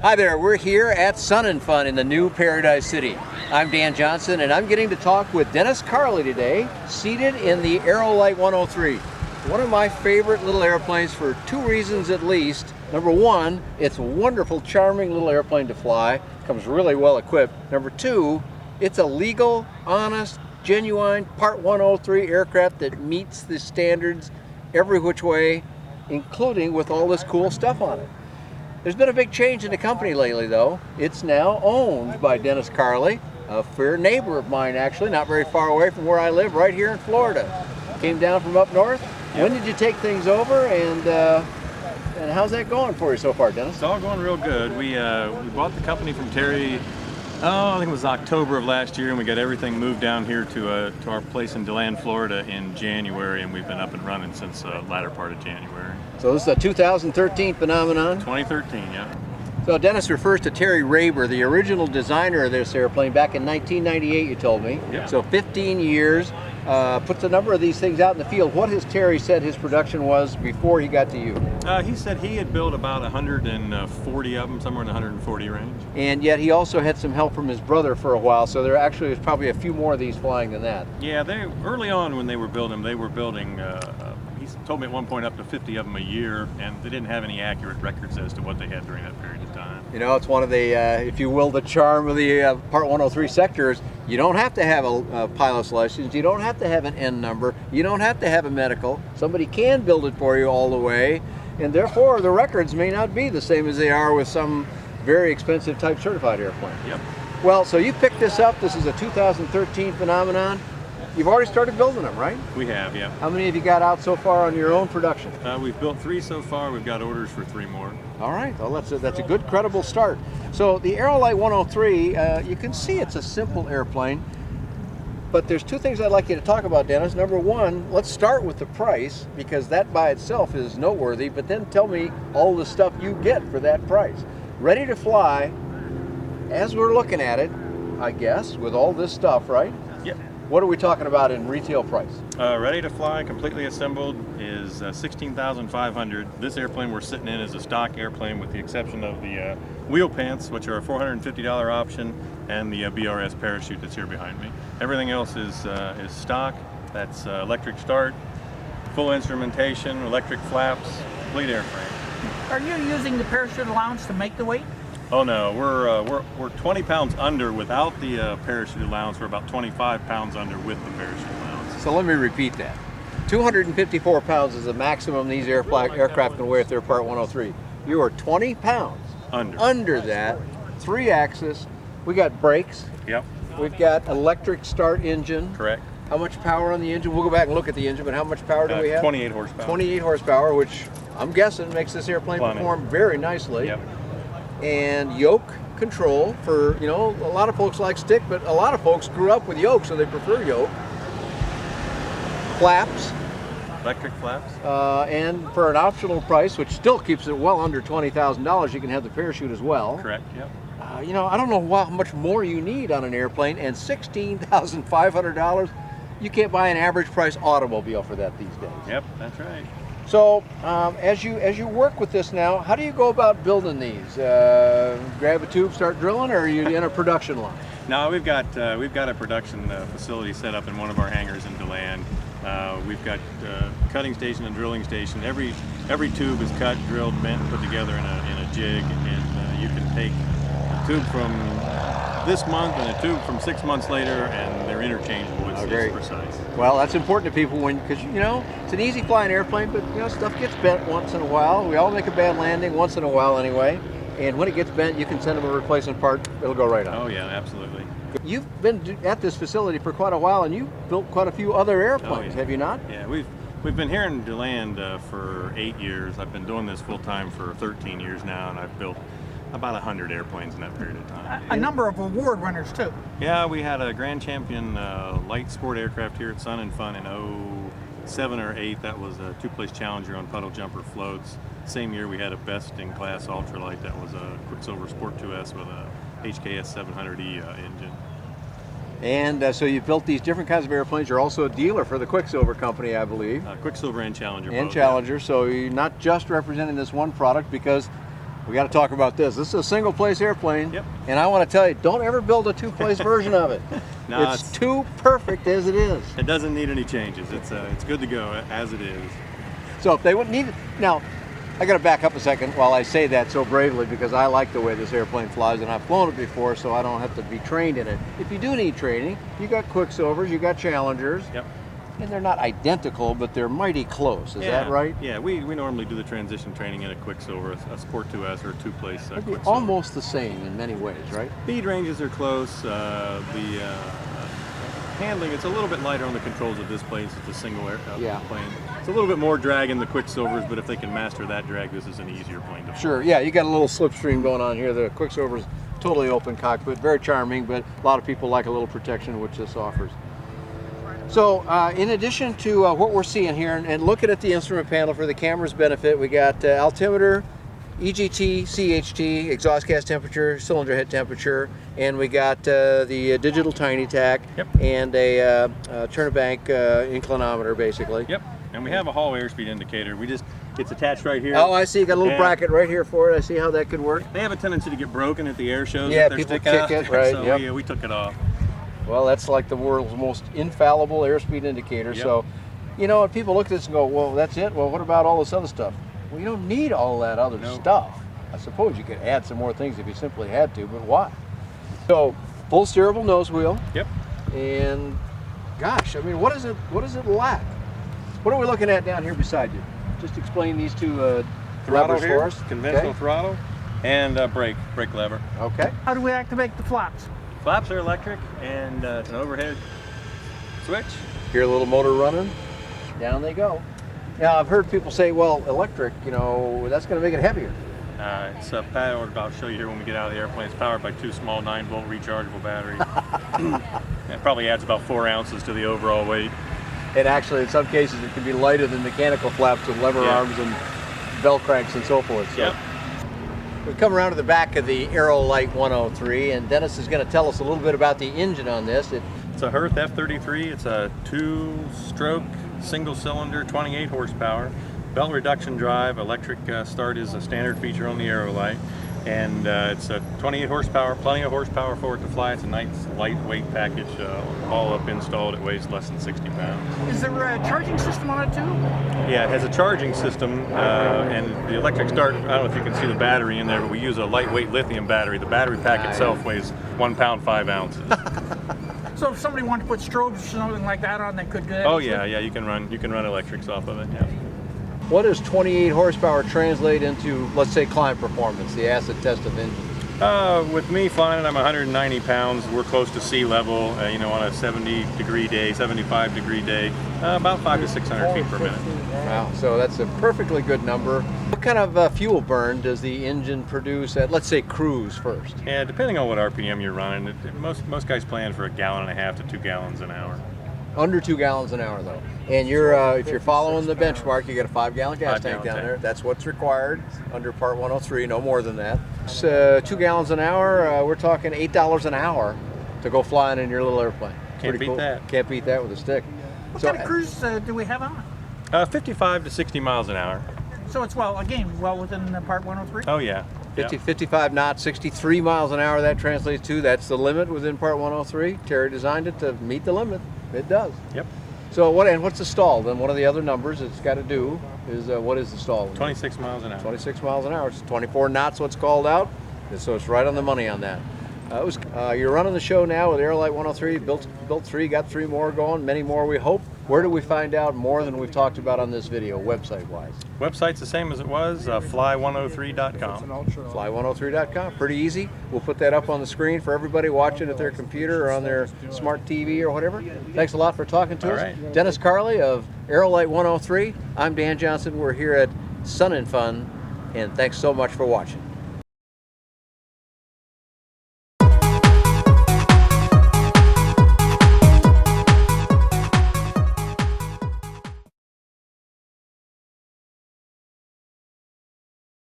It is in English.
Hi there, we're here at Sun and Fun in the new Paradise City. I'm Dan Johnson and I'm getting to talk with Dennis Carley today, seated in the Aerolite 103. One of my favorite little airplanes for two reasons at least. Number one, it's a wonderful, charming little airplane to fly, comes really well equipped. Number two, it's a legal, honest, genuine Part 103 aircraft that meets the standards every which way, including with all this cool stuff on it. There's been a big change in the company lately though. It's now owned by Dennis Carley, a fair neighbor of mine actually, not very far away from where I live, right here in Florida. Came down from up north. Yep. When did you take things over and how's that going for you so far, Dennis? It's all going real good. We bought the company from Terry, I think it was October of last year, and we got everything moved down here to our place in DeLand, Florida in January, and we've been up and running since the latter part of January. So this is a 2013 phenomenon? 2013, yeah. So Dennis refers to Terry Raber, the original designer of this airplane, back in 1998, you told me. Yeah. So 15 years, puts a number of these things out in the field. What has Terry said his production was before he got to you? He said he had built about 140 of them, somewhere in the 140 range. And yet he also had some help from his brother for a while, so there actually is probably a few more of these flying than that. Yeah, early on when they were building them, they were building, he told me at one point up to 50 of them a year, and they didn't have any accurate records as to what they had during that period of time. You know, it's one of the, if you will, the charm of the Part 103 sectors. You don't have to have a pilot's license, you don't have to have an N number, you don't have to have a medical. Somebody can build it for you all the way, and therefore the records may not be the same as they are with some very expensive type certified airplane. Yep. Well, so you picked this up, this is a 2013 phenomenon. You've already started building them, right? We have, yeah. How many have you got out so far on your own production? We've built 3 so far. We've got orders for 3 more. All right, well that's a good, credible start. So the Aerolite 103, you can see it's a simple airplane, but there's 2 things I'd like you to talk about, Dennis. Number one, let's start with the price, because that by itself is noteworthy, but then tell me all the stuff you get for that price. Ready to fly, as we're looking at it, I guess, with all this stuff, right? Yep. What are we talking about in retail price? Ready to fly, completely assembled, is $16,500. This airplane we're sitting in is a stock airplane with the exception of the wheel pants, which are a $450 option, and the BRS parachute that's here behind me. Everything else is stock. That's electric start, full instrumentation, electric flaps, complete airframe. Are you using the parachute allowance to make the weight? Oh no, we're 20 pounds under without the parachute allowance. We're about 25 pounds under with the parachute allowance. So let me repeat that. 254 pounds is the maximum these aircraft can weigh if they're Part 103. You are 20 pounds under that, 3-axis. We got brakes. Yep. We've got electric start engine. Correct. How much power on the engine? We'll go back and look at the engine, but how much power do we have? 28 horsepower. 28 horsepower, which I'm guessing makes this airplane perform very nicely. Yep. And yoke control for, you know, a lot of folks like stick, but a lot of folks grew up with yoke, so they prefer yoke. Flaps. Electric flaps. And for an optional price, which still keeps it well under $20,000, you can have the parachute as well. Correct, yep. You know, I don't know how much more you need on an airplane, and $16,500, you can't buy an average price automobile for that these days. Yep, that's right. So, as you work with this now, how do you go about building these? Grab a tube, start drilling, or are you in a production line? No, we've got a production facility set up in one of our hangars in DeLand. We've got cutting station and drilling station. Every tube is cut, drilled, bent, and put together in a jig, and you can take a tube from this month and a tube from 6 months later, and they're interchangeable. It's precise. Well, that's important to people because you know it's an easy flying airplane, but you know stuff gets bent once in a while. We all make a bad landing once in a while anyway, and when it gets bent, you can send them a replacement part. It'll go right on. Oh yeah, absolutely. You've been at this facility for quite a while, and you've built quite a few other airplanes, have you not? Yeah, we've been here in DeLand for 8 years. I've been doing this full time for 13 years now, and I've built about 100 airplanes in that period of time. A number of award winners too. Yeah, we had a grand champion light sport aircraft here at Sun and Fun in 07 or 08. That was a 2-place challenger on puddle jumper floats. Same year we had a best in class ultralight. That was a Quicksilver Sport 2S with a HKS 700E engine. And so you've built these different kinds of airplanes. You're also a dealer for the Quicksilver company, I believe. Quicksilver and Challenger. And both, Challenger, yeah. So you're not just representing this one product, because We got to talk about this. This is a single-place airplane. Yep. And I want to tell you, don't ever build a two-place version of it. No, it's too perfect as it is. It doesn't need any changes. It's good to go as it is. So if they wouldn't need it, now I got to back up a second while I say that so bravely, because I like the way this airplane flies and I've flown it before, so I don't have to be trained in it. If you do need training, you got Quicksilvers, you got Challengers. Yep. And they're not identical, but they're mighty close. Is that right? Yeah, we normally do the transition training in a Quicksilver, a Sport 2S or a two-place Quicksilver. Almost the same in many ways, right? Speed ranges are close. The handling, it's a little bit lighter on the controls of this plane since it's a single plane. It's a little bit more drag in the Quicksilvers, but if they can master that drag, this is an easier plane to fly. Sure, yeah, you got a little slipstream going on here. The Quicksilver's totally open cockpit, very charming, but a lot of people like a little protection, which this offers. So in addition to what we're seeing here, and looking at the instrument panel for the camera's benefit, we got altimeter, EGT, CHT, exhaust gas temperature, cylinder head temperature, and we got the digital tiny tack. Yep. And a turn-of-bank inclinometer, basically. Yep, and we have a Hall airspeed indicator. It's attached right here. Oh, I see. You got a little bracket right here for it. I see how that could work. They have a tendency to get broken at the air shows. Yeah, if they're people sticking kick out. it, right, So yep. we took it off. Well, that's like the world's most infallible airspeed indicator. Yep. So, you know, people look at this and go, well, that's it? Well, what about all this other stuff? Well, you don't need all that other stuff. I suppose you could add some more things if you simply had to, but why? So, full steerable nose wheel. Yep. And, gosh, I mean, what does it lack? What are we looking at down here beside you? Just explain these two Throttle levers here, for us. conventional throttle, and brake lever. Okay. How do we activate the flaps? Flaps are electric, and it's an overhead switch. Hear a little motor running, down they go. Now, I've heard people say, well, electric, you know, that's going to make it heavier. It's powered, I'll show you here when we get out of the airplane, it's powered by two small 9-volt rechargeable batteries. It probably adds about 4 ounces to the overall weight. And actually, in some cases, it can be lighter than mechanical flaps with lever arms and bell cranks and so forth. So. Yep. We've come around to the back of the Aerolite 103, and Dennis is going to tell us a little bit about the engine on this. It's a Hearth F33. It's a 2-stroke, single-cylinder, 28 horsepower. Belt reduction drive, electric start is a standard feature on the Aerolite. And it's a 28 horsepower, plenty of horsepower for it to fly. It's a nice lightweight package, all up installed. It weighs less than 60 pounds. Is there a charging system on it too? Yeah, it has a charging system, and the electric start, I don't know if you can see the battery in there, but we use a lightweight lithium battery. The battery pack itself weighs 1 pound 5 ounces. So if somebody wanted to put strobes or something like that on, they could do that? Oh yeah, you can run electrics off of it. Yeah. What does 28 horsepower translate into, let's say, climb performance, the acid test of engine? With me flying it, I'm 190 pounds. We're close to sea level, you know, on a 70-degree day, 75-degree day, about 500 to 600 feet per minute. Wow, so that's a perfectly good number. What kind of fuel burn does the engine produce at, let's say, cruise first? Yeah, depending on what RPM you're running, most guys plan for 1.5 gallons to 2 gallons an hour. Under 2 gallons an hour, though. And you're if you're following the benchmark, you got a 5-gallon gas tank down there. That's what's required under Part 103, no more than that. It's 2 gallons an hour. We're talking $8 an hour to go flying in your little airplane. Can't beat that. Can't beat that with a stick. What kind of cruise do we have on it? 55 to 60 miles an hour. So it's well within the Part 103? Oh yeah. 55 knots, 63 miles an hour that translates to. That's the limit within Part 103. Terry designed it to meet the limit. It does. Yep. So what's the stall? Then one of the other numbers it's got to do is what is the stall? 26 miles an hour. 26 miles an hour. It's 24 knots what's called out. And so it's right on the money on that. You're running the show now with Aerolite 103. Built 3, got 3 more going, many more we hope. Where do we find out more than we've talked about on this video, website-wise? Website's the same as it was, fly103.com. Fly103.com, pretty easy. We'll put that up on the screen for everybody watching at their computer or on their smart TV or whatever. Thanks a lot for talking to us. Right. Dennis Carley of Aerolite 103. I'm Dan Johnson. We're here at Sun and Fun, and thanks so much for watching.